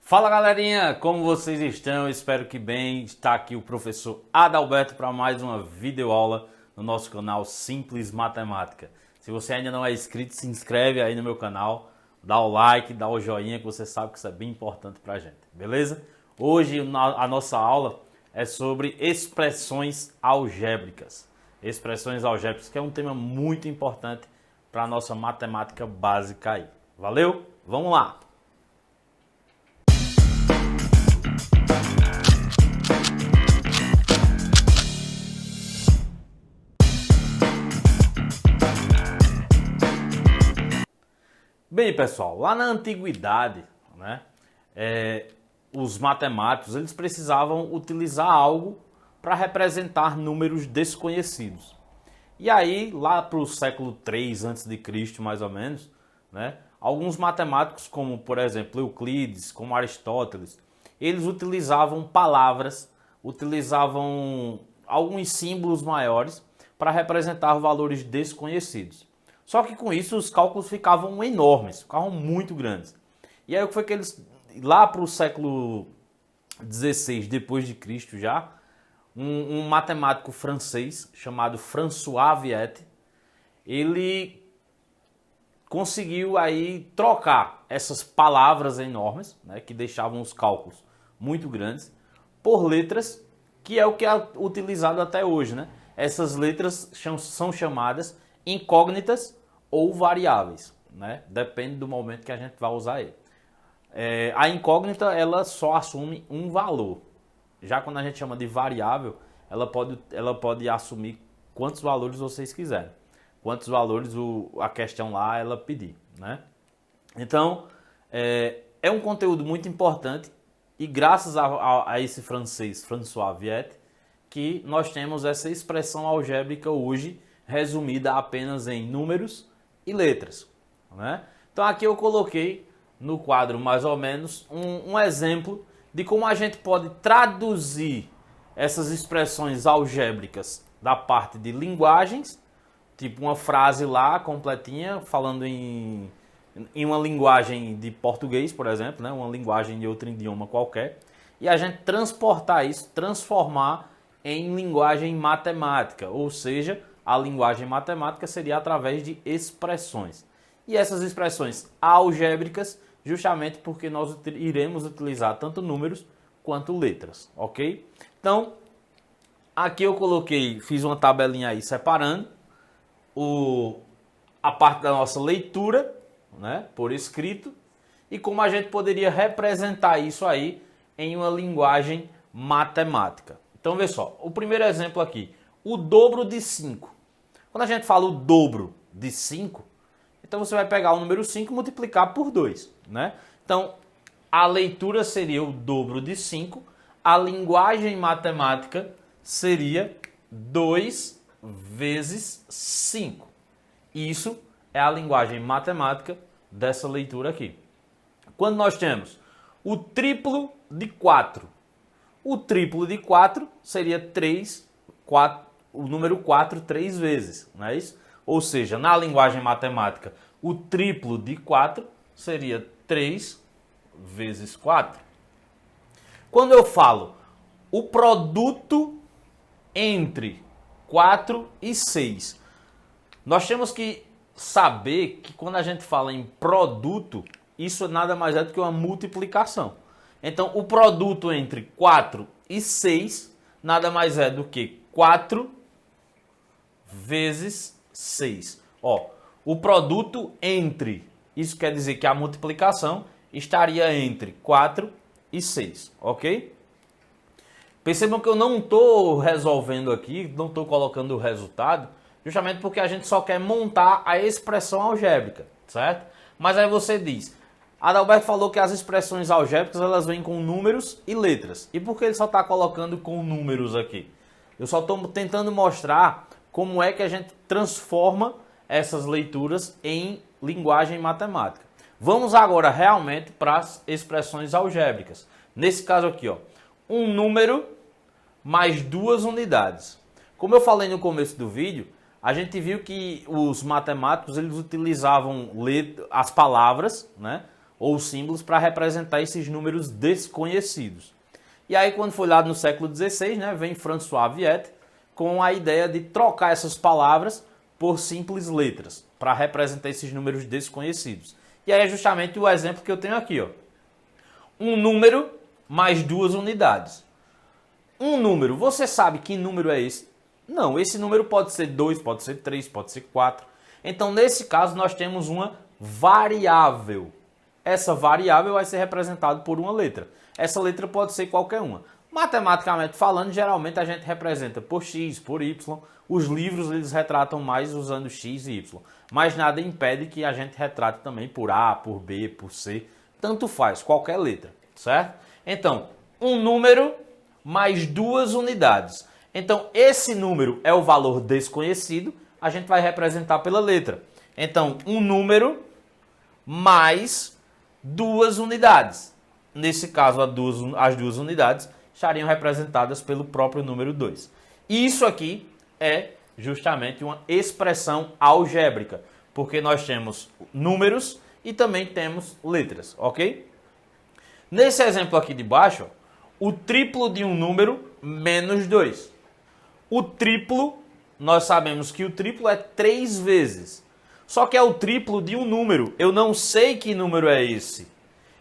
Fala galerinha, como vocês estão? Espero que bem. Está aqui o professor Adalberto para mais uma videoaula no nosso canal Simples Matemática. Se você ainda não é inscrito, se inscreve aí no meu canal, dá o like, dá o joinha que você sabe que isso é bem importante para a gente, beleza? Hoje a nossa aula é sobre expressões algébricas. Expressões algébricas, que é um tema muito importante para a nossa matemática básica aí. Valeu? Vamos lá! Bem, pessoal, lá na antiguidade, né, os matemáticos eles precisavam utilizar algo para representar números desconhecidos. E aí, lá para o século III a.C., mais ou menos, né, alguns matemáticos, como por exemplo Euclides, como Aristóteles, eles utilizavam palavras, utilizavam alguns símbolos maiores para representar valores desconhecidos. Só que com isso os cálculos ficavam enormes, ficavam muito grandes. E aí o que foi que eles, lá para o século XVI depois de Cristo já, um matemático francês chamado François Viète, ele conseguiu aí trocar essas palavras enormes, né, que deixavam os cálculos muito grandes, por letras, que é o que é utilizado até hoje, né? Essas letras são chamadas incógnitas ou variáveis, né? Depende do momento que a gente vai usar ele. A incógnita ela só assume um valor. Já quando a gente chama de variável, ela pode assumir quantos valores vocês quiserem. Quantos valores a questão lá ela pedir, né? Então, é um conteúdo muito importante e graças a esse francês, François Viète, que nós temos essa expressão algébrica hoje resumida apenas em números e letras, né? Então aqui eu coloquei no quadro mais ou menos um exemplo de como a gente pode traduzir essas expressões algébricas da parte de linguagens, tipo uma frase lá completinha falando em uma linguagem de português, por exemplo, né? Uma linguagem de outro idioma qualquer, e a gente transportar isso, transformar em linguagem matemática, ou seja, a linguagem matemática seria através de expressões. E essas expressões algébricas, justamente porque nós iremos utilizar tanto números quanto letras, ok? Então, aqui eu fiz uma tabelinha aí separando a parte da nossa leitura, né, por escrito, e como a gente poderia representar isso aí em uma linguagem matemática. Então, vê só, o primeiro exemplo aqui, o dobro de 5. Quando a gente fala o dobro de 5, então você vai pegar o número 5 e multiplicar por 2, né? Então, a leitura seria o dobro de 5, a linguagem matemática seria 2 vezes 5. Isso é a linguagem matemática dessa leitura aqui. Quando nós temos o triplo de 4, o triplo de 4 seria 3, 4, o número 4 3 vezes, não é isso? Ou seja, na linguagem matemática, o triplo de 4 seria 3 vezes 4. Quando eu falo o produto entre 4 e 6, nós temos que saber que quando a gente fala em produto, isso nada mais é do que uma multiplicação. Então, o produto entre 4 e 6 nada mais é do que 4 vezes 6. Ó, o produto entre, isso quer dizer que a multiplicação estaria entre 4 e 6, ok? Percebam que eu não estou resolvendo aqui, não estou colocando o resultado, justamente porque a gente só quer montar a expressão algébrica, certo? Mas aí você diz, Adalberto falou que as expressões algébricas elas vêm com números e letras. E por que ele só está colocando com números aqui? Eu só estou tentando mostrar como é que a gente transforma essas leituras em linguagem matemática. Vamos agora realmente para as expressões algébricas. Nesse caso aqui, ó, um número mais 2 unidades. Como eu falei no começo do vídeo, a gente viu que os matemáticos eles utilizavam as palavras, né? ou símbolos para representar esses números desconhecidos. E aí, quando foi lá no século XVI, né, vem François Viète com a ideia de trocar essas palavras por simples letras, para representar esses números desconhecidos. E aí é justamente o exemplo que eu tenho aqui, ó. Um número mais 2 unidades. Um número, você sabe que número é esse? Não, esse número pode ser 2, pode ser 3, pode ser 4. Então, nesse caso, nós temos uma variável. Essa variável vai ser representada por uma letra. Essa letra pode ser qualquer uma. Matematicamente falando, geralmente a gente representa por x, por y. Os livros eles retratam mais usando x e y. Mas nada impede que a gente retrate também por A, por B, por C. Tanto faz, qualquer letra, certo? Então, um número mais 2 unidades. Então, esse número é o valor desconhecido, a gente vai representar pela letra. Então, um número mais 2 unidades. Nesse caso, as duas unidades estariam representadas pelo próprio número 2. Isso aqui é justamente uma expressão algébrica, porque nós temos números e também temos letras, ok? Nesse exemplo aqui de baixo, o triplo de um número menos 2. O triplo, nós sabemos que o triplo é 3 vezes. Só que é o triplo de um número. Eu não sei que número é esse.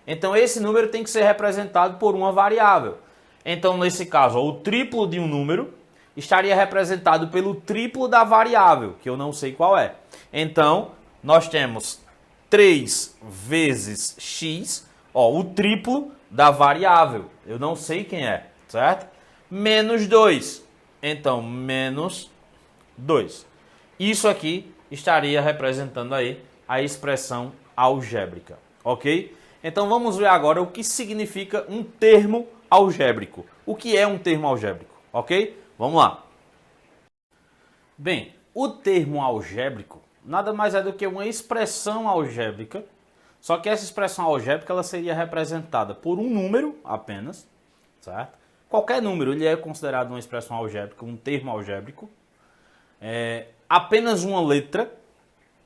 Então, esse número tem que ser representado por uma variável. Então, nesse caso, o triplo de um número estaria representado pelo triplo da variável, que eu não sei qual é. Então, nós temos 3 vezes x, ó, o triplo da variável. Eu não sei quem é, certo? Menos 2. Então, menos 2. Isso aqui estaria representando aí a expressão algébrica, ok? Então, vamos ver agora o que significa um termo algébrico. O que é um termo algébrico, ok? Vamos lá. Bem, o termo algébrico nada mais é do que uma expressão algébrica, só que essa expressão algébrica ela seria representada por um número apenas, certo? Qualquer número ele é considerado uma expressão algébrica, um termo algébrico. Apenas uma letra,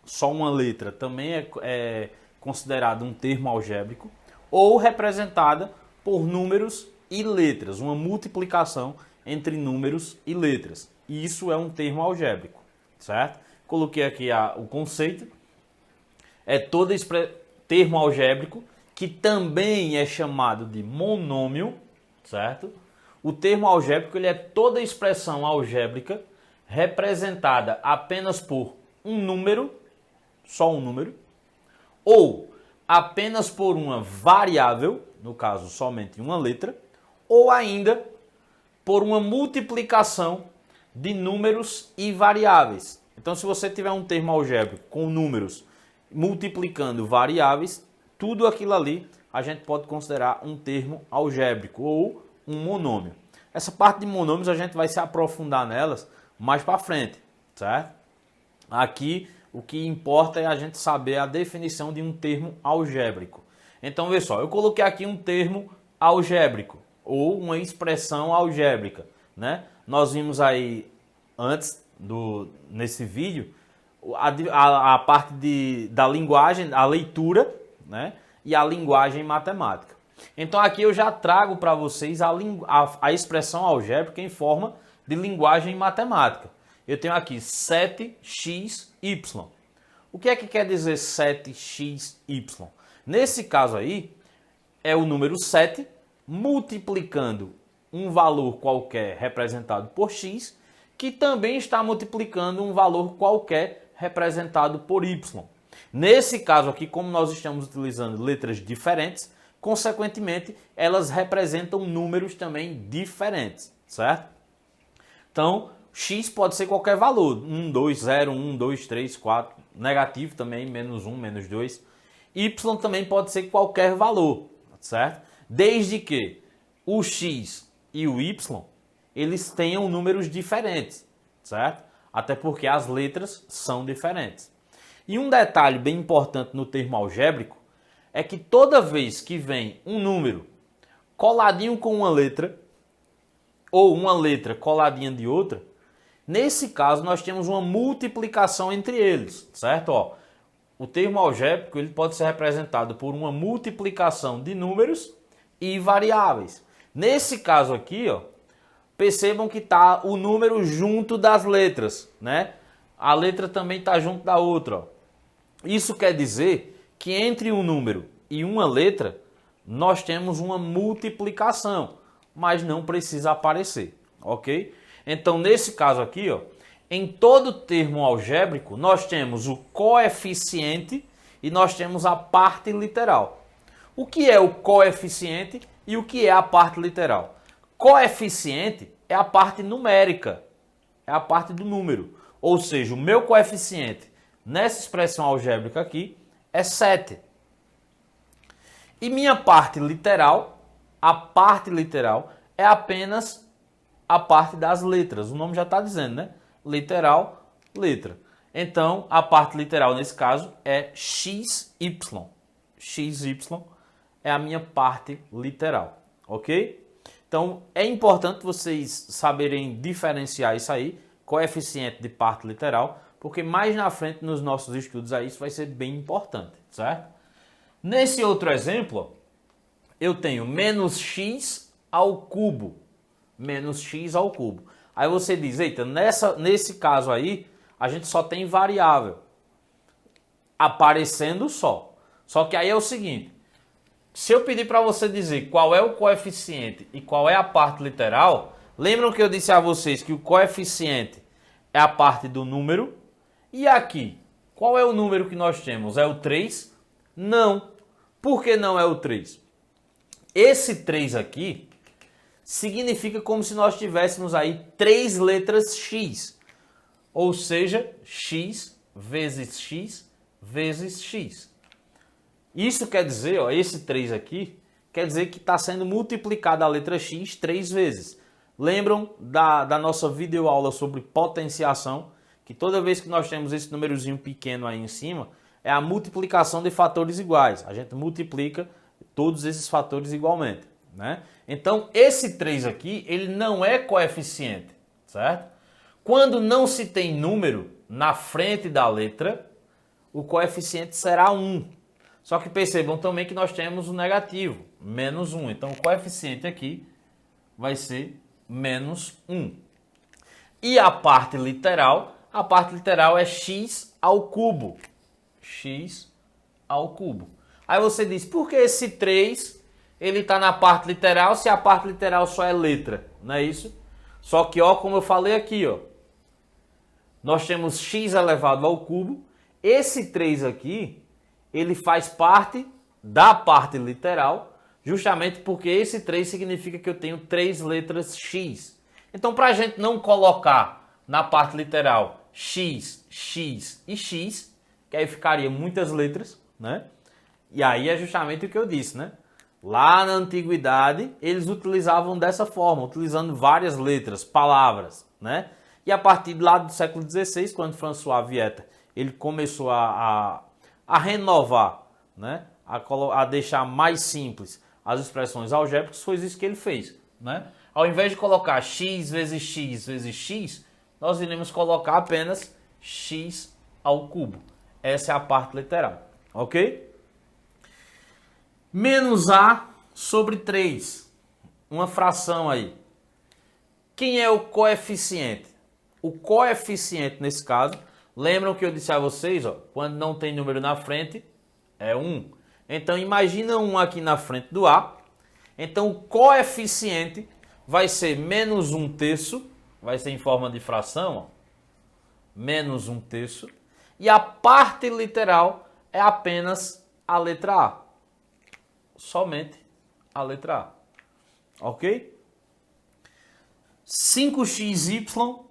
só uma letra, também é considerado um termo algébrico, ou representada por números e letras, uma multiplicação entre números e letras. E isso é um termo algébrico, certo? Coloquei aqui o conceito. É todo termo algébrico que também é chamado de monômio, certo? O termo algébrico ele é toda expressão algébrica representada apenas por um número, só um número, ou apenas por uma variável, no caso somente uma letra, ou ainda por uma multiplicação de números e variáveis. Então, se você tiver um termo algébrico com números multiplicando variáveis, tudo aquilo ali a gente pode considerar um termo algébrico ou um monômio. Essa parte de monômios a gente vai se aprofundar nelas mais para frente, certo? Aqui o que importa é a gente saber a definição de um termo algébrico. Então, vê só, eu coloquei aqui um termo algébrico ou uma expressão algébrica, né? Nós vimos aí antes nesse vídeo a parte da linguagem, a leitura, né? E a linguagem matemática. Então aqui eu já trago para vocês a expressão algébrica em forma de linguagem matemática. Eu tenho aqui 7xy. O que é que quer dizer 7xy? Nesse caso aí, é o número 7 multiplicando um valor qualquer representado por x, que também está multiplicando um valor qualquer representado por y. Nesse caso aqui, como nós estamos utilizando letras diferentes, consequentemente, elas representam números também diferentes, certo? Então, x pode ser qualquer valor, 1, 2, 0, 1, 2, 3, 4, negativo também, menos 1, menos 2. Y também pode ser qualquer valor, certo? Desde que o x e o y, eles tenham números diferentes, certo? Até porque as letras são diferentes. E um detalhe bem importante no termo algébrico é que toda vez que vem um número coladinho com uma letra, ou uma letra coladinha de outra, nesse caso nós temos uma multiplicação entre eles, certo? Ó, o termo algébrico ele pode ser representado por uma multiplicação de números e variáveis. Nesse caso aqui, ó, percebam que está o número junto das letras, né? A letra também está junto da outra. Ó. Isso quer dizer que entre um número e uma letra, nós temos uma multiplicação, mas não precisa aparecer, ok? Então, nesse caso aqui, ó, em todo termo algébrico, nós temos o coeficiente e nós temos a parte literal. O que é o coeficiente e o que é a parte literal? Coeficiente é a parte numérica, é a parte do número. Ou seja, o meu coeficiente nessa expressão algébrica aqui é 7. E minha parte literal, a parte literal é apenas a parte das letras. O nome já está dizendo, né? Literal, letra. Então, a parte literal nesse caso é XY. XY é a minha parte literal, ok? Então, é importante vocês saberem diferenciar isso aí, coeficiente de parte literal, porque mais na frente nos nossos estudos aí isso vai ser bem importante, certo? Nesse outro exemplo, eu tenho menos x ao cubo. Menos x ao cubo. Aí você diz, eita, nesse caso aí, a gente só tem variável aparecendo só. Só que aí é o seguinte, se eu pedir para você dizer qual é o coeficiente e qual é a parte literal, lembram que eu disse a vocês que o coeficiente é a parte do número? E aqui, qual é o número que nós temos? É o 3? Não. Por que não é o 3? Esse 3 aqui significa como se nós tivéssemos aí 3 letras X. Ou seja, X vezes X vezes X. Isso quer dizer, ó, esse 3 aqui, quer dizer que está sendo multiplicada a letra X 3 vezes. Lembram da nossa videoaula sobre potenciação? Que toda vez que nós temos esse númerozinho pequeno aí em cima, é a multiplicação de fatores iguais. A gente multiplica todos esses fatores igualmente, né? Então, esse 3 aqui, ele não é coeficiente, certo? Quando não se tem número na frente da letra, o coeficiente será 1. Só que percebam também que nós temos o negativo, menos 1. Então, o coeficiente aqui vai ser menos 1. E a parte literal é x ao cubo. X ao cubo. Aí você diz, por que esse 3 ele está na parte literal se a parte literal só é letra? Não é isso? Só que, ó, como eu falei aqui, ó, nós temos x elevado ao cubo. Esse 3 aqui, ele faz parte da parte literal, justamente porque esse 3 significa que eu tenho 3 letras x. Então, para a gente não colocar na parte literal x, x e x, que aí ficaria muitas letras, né? E aí é justamente o que eu disse, né? Lá na antiguidade, eles utilizavam dessa forma, utilizando várias letras, palavras, né? E a partir lá do século XVI, quando François Vieta, ele começou a renovar, né? A deixar mais simples as expressões algébricas, foi isso que ele fez, né? Ao invés de colocar x vezes x vezes x, nós iremos colocar apenas x ao cubo. Essa é a parte literal, ok? Menos a sobre 3, uma fração aí. Quem é o coeficiente? O coeficiente, nesse caso, lembram que eu disse a vocês, ó, quando não tem número na frente, é 1. Então, imagina 1 aqui na frente do A. Então, o coeficiente vai ser menos 1/3, vai ser em forma de fração, ó, menos 1/3. E a parte literal é apenas a letra A. Somente a letra A. Ok? 5xy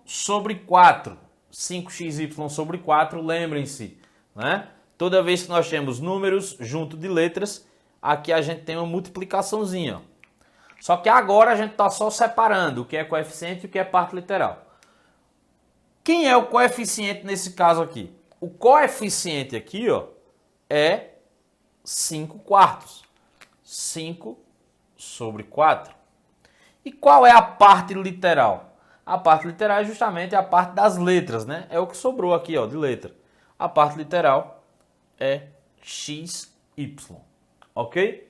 sobre 4. 5xy sobre 4, lembrem-se, né? Toda vez que nós temos números junto de letras, aqui a gente tem uma multiplicaçãozinha. Só que agora a gente está só separando o que é coeficiente e o que é parte literal. Quem é o coeficiente nesse caso aqui? O coeficiente aqui, ó, é 5/4. 5 sobre 4. E qual é a parte literal? A parte literal é justamente a parte das letras, né? É o que sobrou aqui, ó, de letra. A parte literal é XY, ok?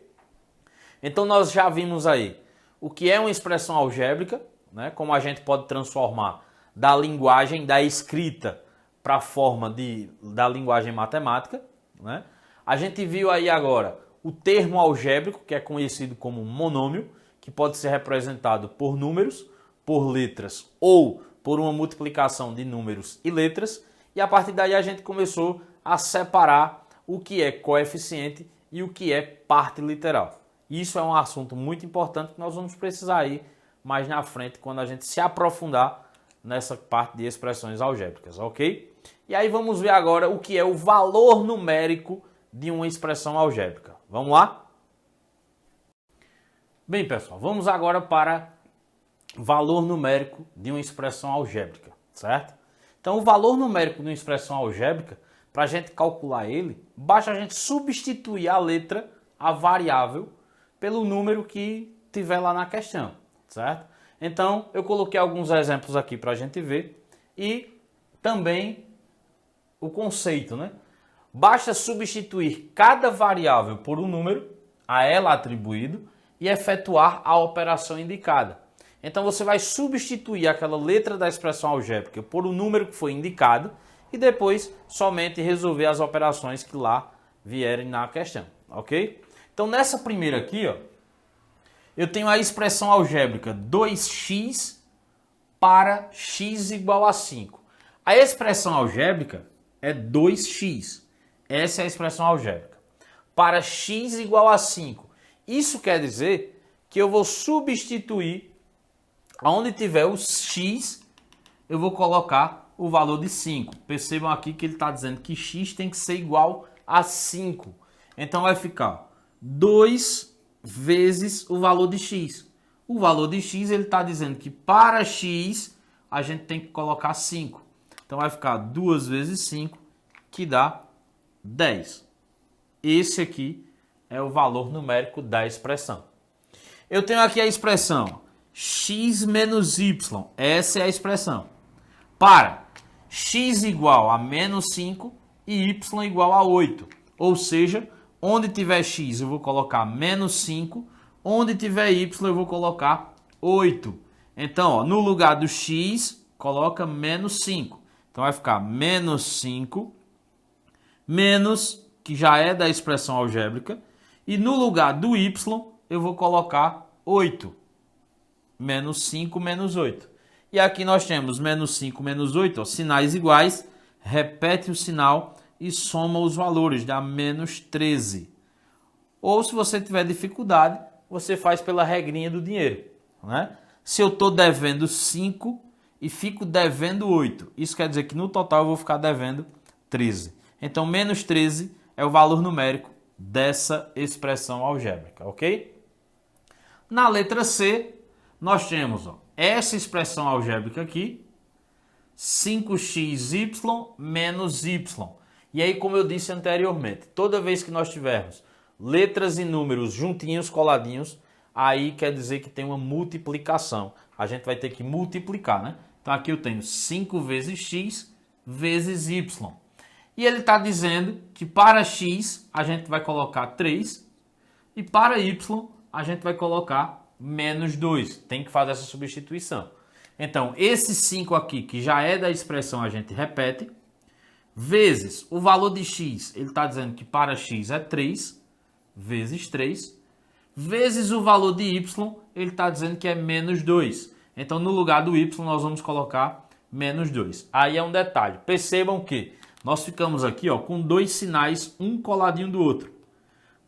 Então nós já vimos aí o que é uma expressão algébrica, né? Como a gente pode transformar da linguagem, da escrita, para a forma da linguagem matemática, né? A gente viu aí agora o termo algébrico, que é conhecido como monômio, que pode ser representado por números, por letras ou por uma multiplicação de números e letras. E a partir daí a gente começou a separar o que é coeficiente e o que é parte literal. Isso é um assunto muito importante que nós vamos precisar aí mais na frente quando a gente se aprofundar nessa parte de expressões algébricas, ok? E aí vamos ver agora o que é o valor numérico de uma expressão algébrica. Vamos lá? Bem, pessoal, vamos agora para valor numérico de uma expressão algébrica, certo? Então, o valor numérico de uma expressão algébrica, para a gente calcular ele, basta a gente substituir a letra, a variável, pelo número que tiver lá na questão, certo? Então, eu coloquei alguns exemplos aqui para a gente ver e também o conceito, né? Basta substituir cada variável por um número, a ela atribuído, e efetuar a operação indicada. Então você vai substituir aquela letra da expressão algébrica por um número que foi indicado e depois somente resolver as operações que lá vierem na questão, ok? Então nessa primeira aqui, ó, eu tenho a expressão algébrica 2x para x igual a 5. A expressão algébrica é 2x. Essa é a expressão algébrica. Para x igual a 5. Isso quer dizer que eu vou substituir, onde tiver o x, eu vou colocar o valor de 5. Percebam aqui que ele está dizendo que x tem que ser igual a 5. Então vai ficar 2 vezes o valor de x. O valor de x ele está dizendo que para x a gente tem que colocar 5. Então vai ficar 2 vezes 5, que dá 10. Esse aqui é o valor numérico da expressão. Eu tenho aqui a expressão x menos y. Essa é a expressão. Para x igual a menos 5 e y igual a 8. Ou seja, onde tiver x eu vou colocar menos 5. Onde tiver y eu vou colocar 8. Então, ó, no lugar do x, coloca menos 5. Então vai ficar menos 5 menos, que já é da expressão algébrica, e no lugar do y eu vou colocar 8. Menos 5 menos 8. E aqui nós temos menos 5 menos 8, ó, sinais iguais, repete o sinal e soma os valores, dá menos 13. Ou se você tiver dificuldade, você faz pela regrinha do dinheiro, né? Se eu estou devendo 5 e fico devendo 8, isso quer dizer que no total eu vou ficar devendo 13. Então, menos 13 é o valor numérico dessa expressão algébrica, ok? Na letra C, nós temos, ó, essa expressão algébrica aqui, 5xy menos y. E aí, como eu disse anteriormente, toda vez que nós tivermos letras e números juntinhos, coladinhos, aí quer dizer que tem uma multiplicação. A gente vai ter que multiplicar, né? Então, aqui eu tenho 5 vezes x vezes y. E ele está dizendo que para x a gente vai colocar 3 e para y a gente vai colocar menos 2. Tem que fazer essa substituição. Então, esse 5 aqui, que já é da expressão, a gente repete, vezes o valor de x, ele está dizendo que para x é 3, vezes 3, vezes o valor de y, ele está dizendo que é menos 2. Então, no lugar do y, nós vamos colocar menos 2. Aí é um detalhe. Percebam que nós ficamos aqui, ó, com dois sinais, um coladinho do outro.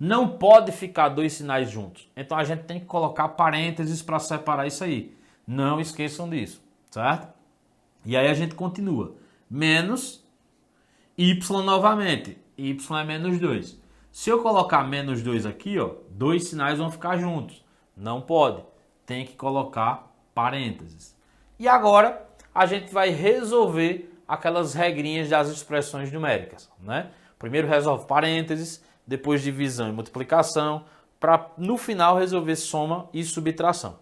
Não pode ficar dois sinais juntos. Então a gente tem que colocar parênteses para separar isso aí. Não esqueçam disso, certo? E aí a gente continua. Menos y novamente. Y é menos 2. Se eu colocar menos 2 aqui, ó, dois sinais vão ficar juntos. Não pode. Tem que colocar parênteses. E agora a gente vai resolver aquelas regrinhas das expressões numéricas, né? Primeiro resolve parênteses, depois divisão e multiplicação, para no final resolver soma e subtração.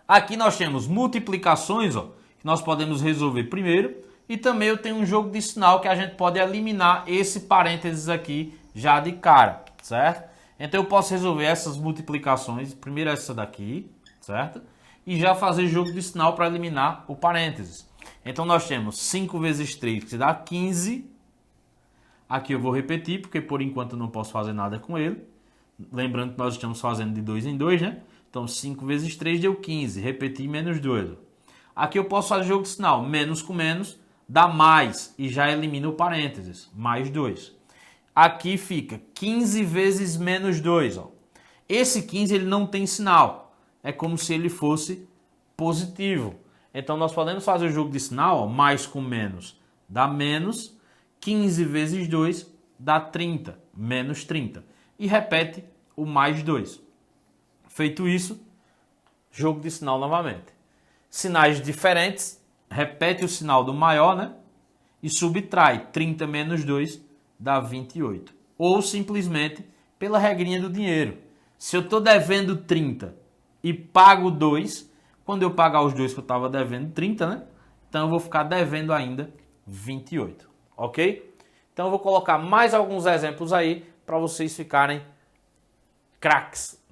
Aqui nós temos multiplicações, ó, que nós podemos resolver primeiro E também eu tenho um jogo de sinal que a gente pode eliminar esse parênteses aqui já de cara, certo? Então eu posso resolver essas multiplicações, primeiro essa daqui, certo? E já fazer jogo de sinal para eliminar o parênteses. Então nós temos 5 vezes 3, que dá 15. Aqui eu vou repetir, porque por enquanto eu não posso fazer nada com ele. Lembrando que nós estamos fazendo de 2 em 2, né? Então 5 vezes 3 deu 15. Repetir menos 2. Aqui eu posso fazer jogo de sinal. Menos com menos dá mais. E já elimina o parênteses. Mais 2. Aqui fica 15 vezes menos 2. Ó. Esse 15 ele não tem sinal. É como se ele fosse positivo. Então nós podemos fazer o jogo de sinal. Ó, mais com menos dá menos. 15 vezes 2 dá 30. Menos 30. E repete o mais 2. Feito isso, jogo de sinal novamente. Sinais diferentes, repete o sinal do maior, né? E subtrai 30 menos 2 dá 28. Ou simplesmente pela regrinha do dinheiro. Se eu estou devendo 30 e pago 2, quando eu pagar os 2 que eu estava devendo 30, né? Então eu vou ficar devendo ainda 28. Ok? Então eu vou colocar mais alguns exemplos aí para vocês ficarem craques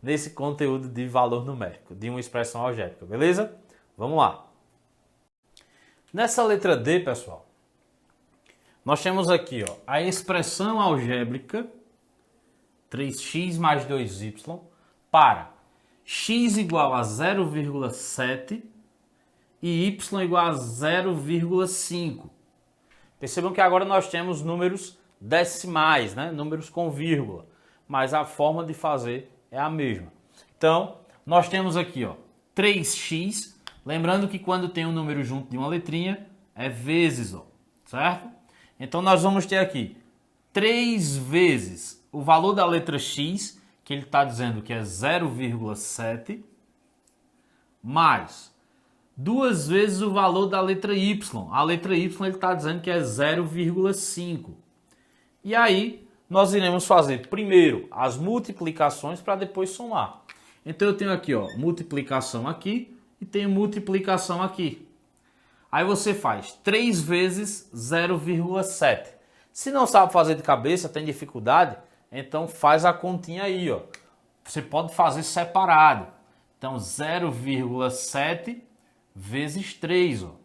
nesse conteúdo de valor numérico, de uma expressão algébrica, beleza? Vamos lá. Nessa letra D, pessoal, nós temos aqui ó, a expressão algébrica 3x mais 2y para x igual a 0,7 e y igual a 0,5. Percebam que agora nós temos números decimais, né? Números com vírgula, mas a forma de fazer é a mesma. Então, nós temos aqui ó, 3x, lembrando que quando tem um número junto de uma letrinha, é vezes, ó, certo? Então, nós vamos ter aqui 3 vezes o valor da letra x, que ele está dizendo que é 0,7, mais 2 vezes o valor da letra y. A letra y ele está dizendo que é 0,5. E aí, nós iremos fazer primeiro as multiplicações para depois somar. Então eu tenho aqui, ó, multiplicação aqui e tenho multiplicação aqui. Aí você faz 3 vezes 0,7. Se não sabe fazer de cabeça, tem dificuldade, então faz a continha aí, ó. Você pode fazer separado. Então 0,7 vezes 3, ó.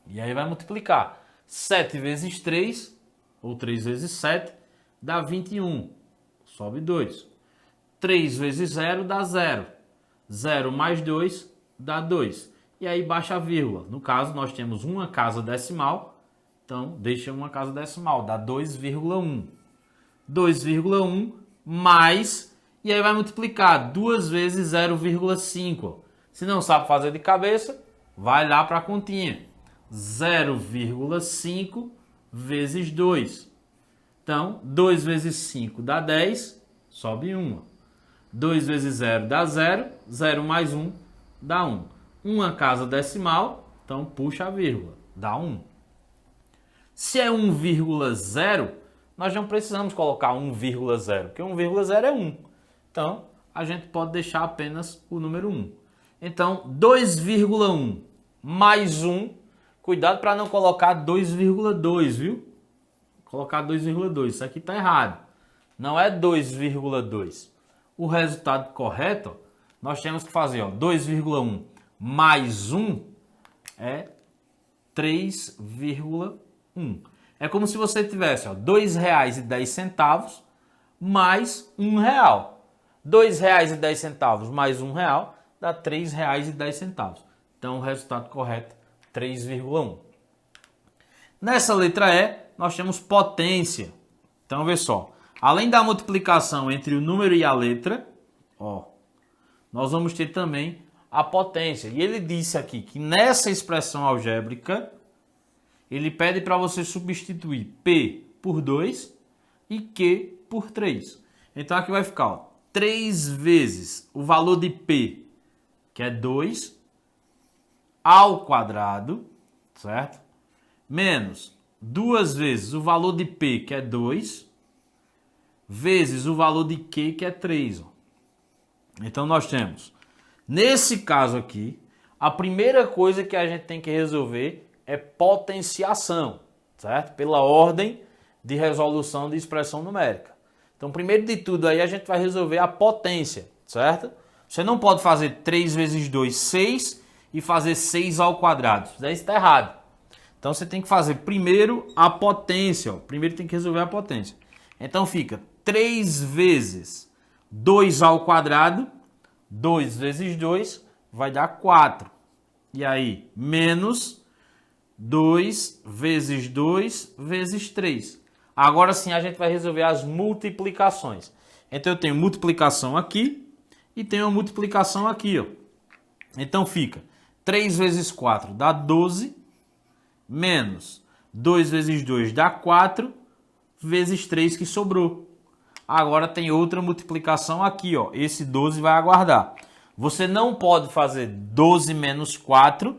E aí vai multiplicar. 7 vezes 3, ou 3 vezes 7, dá 21. Sobe 2. 3 vezes 0 dá 0. 0 mais 2 dá 2. E aí baixa a vírgula. No caso, nós temos uma casa decimal. Então, deixa uma casa decimal. Dá 2,1. 2,1 mais... E aí vai multiplicar 2 vezes 0,5. Se não sabe fazer de cabeça, vai lá para a continha. 0,5 vezes 2. Então, 2 vezes 5 dá 10, sobe 1. 2 vezes 0 dá 0, 0 mais 1 dá 1. Uma casa decimal, então puxa a vírgula, dá 1. Se é 1,0, nós não precisamos colocar 1,0, porque 1,0 é 1. Então, a gente pode deixar apenas o número 1. Então, 2,1 mais 1, cuidado para não colocar 2,2, viu? Colocar 2,2, isso aqui está errado. Não é 2,2. O resultado correto, ó, nós temos que fazer 2,1 mais 1 é 3,1. É como se você tivesse R$ 2,10 mais R$1. R$ 2,10 mais R$1 dá R$ 3,10. Então o resultado correto 3,1. Nessa letra E, nós temos potência. Então, vê só. Além da multiplicação entre o número e a letra, ó, nós vamos ter também a potência. E ele disse aqui que nessa expressão algébrica, ele pede para você substituir P por 2 e Q por 3. Então, aqui vai ficar, ó, 3 vezes o valor de P, que é 2, ao quadrado, certo? Menos 2 vezes o valor de P, que é 2, vezes o valor de Q, que é 3. Ó. Então, nós temos, nesse caso aqui, a primeira coisa que a gente tem que resolver é potenciação, certo? Pela ordem de resolução de expressão numérica. Então, primeiro de tudo aí a gente vai resolver a potência, certo? Você não pode fazer 3 vezes 2, 6 e fazer 6 ao quadrado. Isso daí está errado. Então, você tem que fazer primeiro a potência. Ó. Primeiro tem que resolver a potência. Então, fica 3 vezes 2 ao quadrado. 2 vezes 2 vai dar 4. E aí, menos 2 vezes 2 vezes 3. Agora sim a gente vai resolver as multiplicações. Então eu tenho multiplicação aqui e tenho multiplicação aqui. Ó. Então fica 3 vezes 4 dá 12, menos 2 vezes 2 dá 4, vezes 3 que sobrou. Agora tem outra multiplicação aqui. Ó. Esse 12 vai aguardar. Você não pode fazer 12 menos 4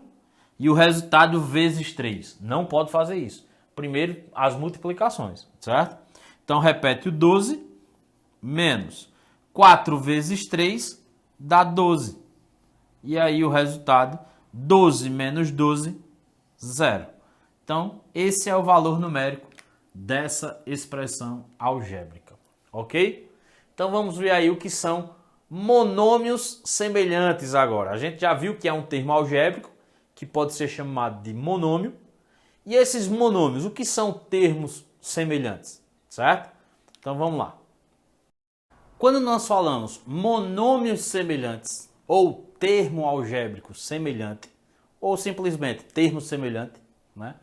e o resultado vezes 3. Não pode fazer isso. Primeiro, as multiplicações, certo? Então, repete o 12 menos 4 vezes 3 dá 12. E aí o resultado, 12 menos 12, 0. Então, esse é o valor numérico dessa expressão algébrica, ok? Então, vamos ver aí o que são monômios semelhantes agora. A gente já viu que é um termo algébrico, que pode ser chamado de monômio. E esses monômios, o que são termos semelhantes, certo? Então vamos lá. Quando nós falamos monômios semelhantes ou termo algébrico semelhante, ou simplesmente termo semelhante, né?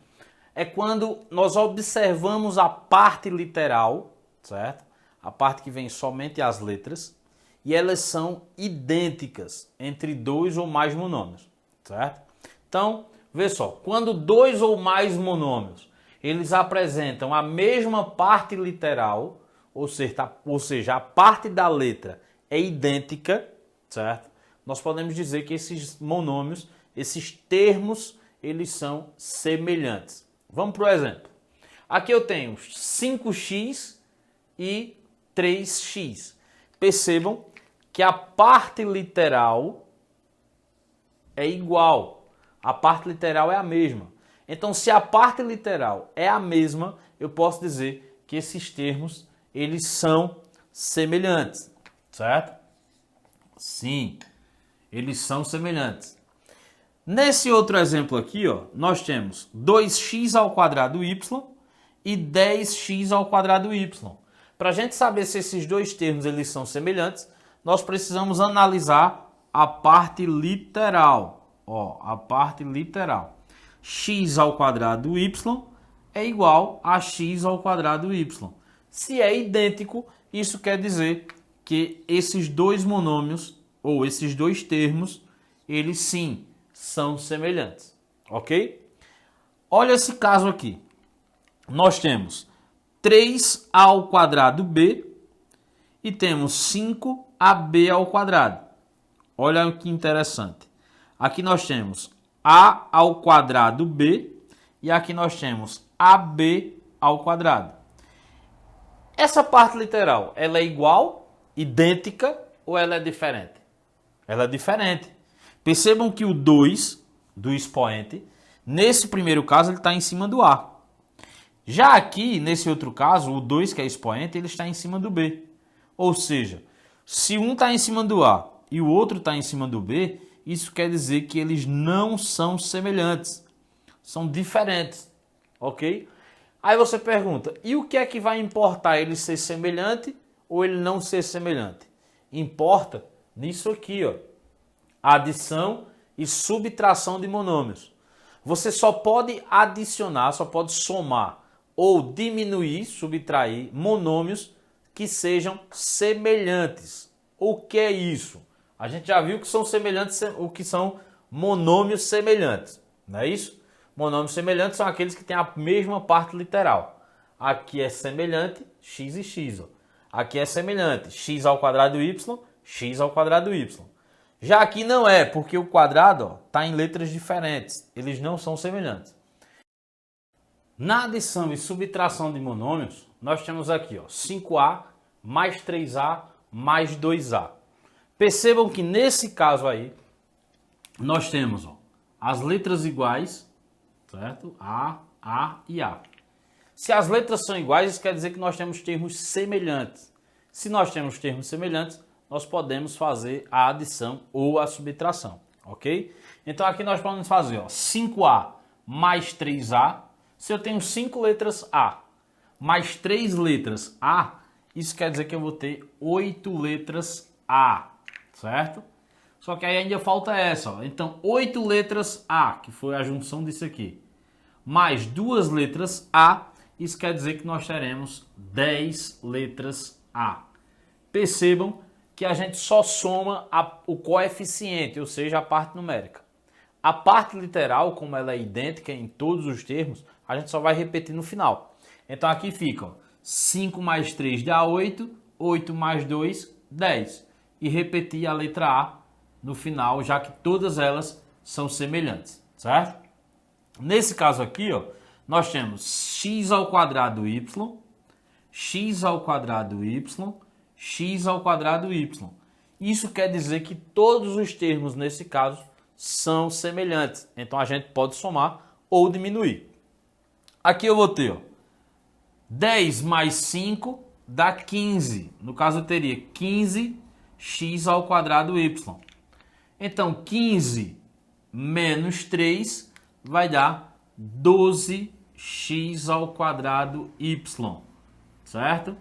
É quando nós observamos a parte literal, certo? A parte que vem somente as letras, e elas são idênticas entre dois ou mais monômios, certo? Então, vê só, quando dois ou mais monômios, eles apresentam a mesma parte literal, ou seja, a parte da letra é idêntica, certo? Nós podemos dizer que esses monômios, esses termos, eles são semelhantes. Vamos para o exemplo. Aqui eu tenho 5x e 3x. Percebam que a parte literal é igual. A parte literal é a mesma. Então, se a parte literal é a mesma, eu posso dizer que esses termos, eles são semelhantes, certo? Sim, eles são semelhantes. Nesse outro exemplo aqui, ó, nós temos 2x ao quadrado y e 10x ao quadrado y. Para a gente saber se esses dois termos eles são semelhantes, nós precisamos analisar a parte literal. Ó, a parte literal. X ao quadrado y é igual a x ao quadrado y. Se é idêntico, isso quer dizer que esses dois monômios, ou esses dois termos, eles sim são semelhantes. Ok? Olha esse caso aqui. Nós temos 3 ao quadrado b e temos 5ab ao quadrado. Olha que interessante. Aqui nós temos a ao quadrado b e aqui nós temos ab ao quadrado. Essa parte literal, ela é igual, idêntica ou ela é diferente? Ela é diferente. Percebam que o 2 do expoente, nesse primeiro caso, ele está em cima do a. Já aqui, nesse outro caso, o 2, que é expoente, ele está em cima do b. Ou seja, se um está em cima do a e o outro está em cima do b, isso quer dizer que eles não são semelhantes. São diferentes. Ok? Aí você pergunta, e o que é que vai importar ele ser semelhante ou ele não ser semelhante? Importa nisso aqui, ó. Adição e subtração de monômios. Você só pode adicionar, só pode somar ou diminuir, subtrair monômios que sejam semelhantes. O que é isso? A gente já viu que são semelhantes, o que são monômios semelhantes, não é isso? Monômios semelhantes são aqueles que têm a mesma parte literal. Aqui é semelhante, x e x. Ó. Aqui é semelhante, x ao quadrado y, x ao quadrado y. Já aqui não é, porque o quadrado está em letras diferentes. Eles não são semelhantes. Na adição e subtração de monômios, nós temos aqui ó, 5a mais 3a mais 2a. Percebam que nesse caso aí, nós temos ó, as letras iguais, certo? A e A. Se as letras são iguais, isso quer dizer que nós temos termos semelhantes. Se nós temos termos semelhantes, nós podemos fazer a adição ou a subtração, ok? Então aqui nós podemos fazer, ó, 5A mais 3A. Se eu tenho 5 letras A mais 3 letras A, isso quer dizer que eu vou ter 8 letras A, certo? Só que aí ainda falta essa, ó. Então 8 letras A, que foi a junção disso aqui, mais 2 letras A, isso quer dizer que nós teremos 10 letras A. Percebam que a gente só soma o coeficiente, ou seja, a parte numérica. A parte literal, como ela é idêntica em todos os termos, a gente só vai repetir no final. Então aqui fica, ó, 5 mais 3 dá 8, 8 mais 2, 10. E repetir a letra A no final, já que todas elas são semelhantes, certo? Nesse caso aqui, ó, nós temos x ao quadrado y, x ao quadrado y, x ao quadrado y. Isso quer dizer que todos os termos, nesse caso, são semelhantes. Então a gente pode somar ou diminuir. Aqui eu vou ter, ó, 10 mais 5 dá 15. No caso eu teria 15x ao quadrado y. Então 15 menos 3 vai dar 12x ao quadrado y. Certo?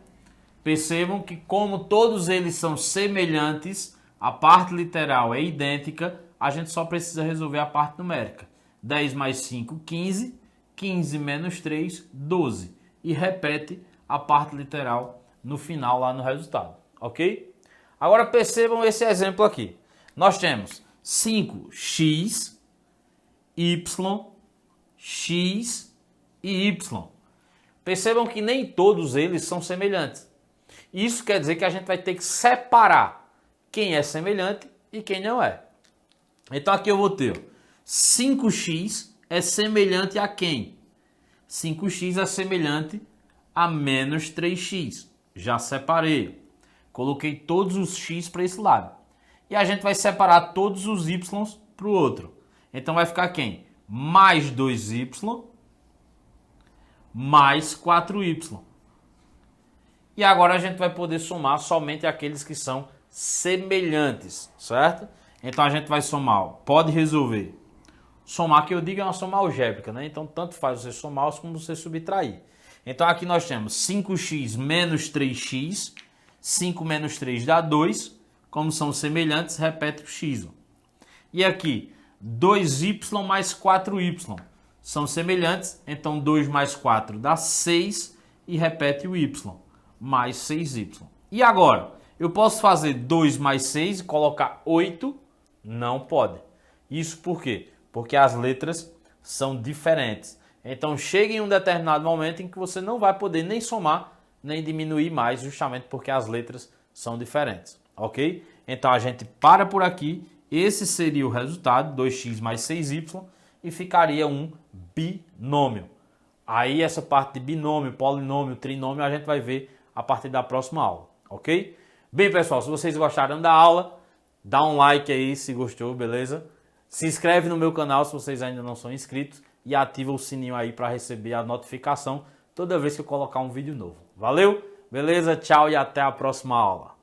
Percebam que como todos eles são semelhantes, a parte literal é idêntica, a gente só precisa resolver a parte numérica. 10 mais 5, 15. 15 menos 3, 12. E repete a parte literal no final, lá no resultado. Ok? Agora percebam esse exemplo aqui. Nós temos 5x, y, x e y. Percebam que nem todos eles são semelhantes. Isso quer dizer que a gente vai ter que separar quem é semelhante e quem não é. Então aqui eu vou ter 5x é semelhante a quem? 5x é semelhante a menos 3x. Já separei. Coloquei todos os x para esse lado. E a gente vai separar todos os y para o outro. Então vai ficar quem? Mais 2y mais 4y. E agora a gente vai poder somar somente aqueles que são semelhantes, certo? Então a gente vai somar, ó, pode resolver. Somar, que eu digo, é uma soma algébrica, né? Então tanto faz você somar como você subtrair. Então aqui nós temos 5x menos 3x. 5 menos 3 dá 2. Como são semelhantes, repete o x. E aqui, 2y mais 4y. São semelhantes, então 2 mais 4 dá 6 e repete o y, mais 6y. E agora, eu posso fazer 2 mais 6 e colocar 8? Não pode. Isso por quê? Porque as letras são diferentes. Então chega em um determinado momento em que você não vai poder nem somar, nem diminuir mais, justamente porque as letras são diferentes, ok? Então a gente para por aqui, esse seria o resultado, 2x mais 6y, e ficaria um binômio. Aí essa parte de binômio, polinômio, trinômio, a gente vai ver a partir da próxima aula, ok? Bem, pessoal, se vocês gostaram da aula, dá um like aí se gostou, beleza? Se inscreve no meu canal se vocês ainda não são inscritos e ativa o sininho aí para receber a notificação toda vez que eu colocar um vídeo novo. Valeu? Beleza? Tchau e até a próxima aula.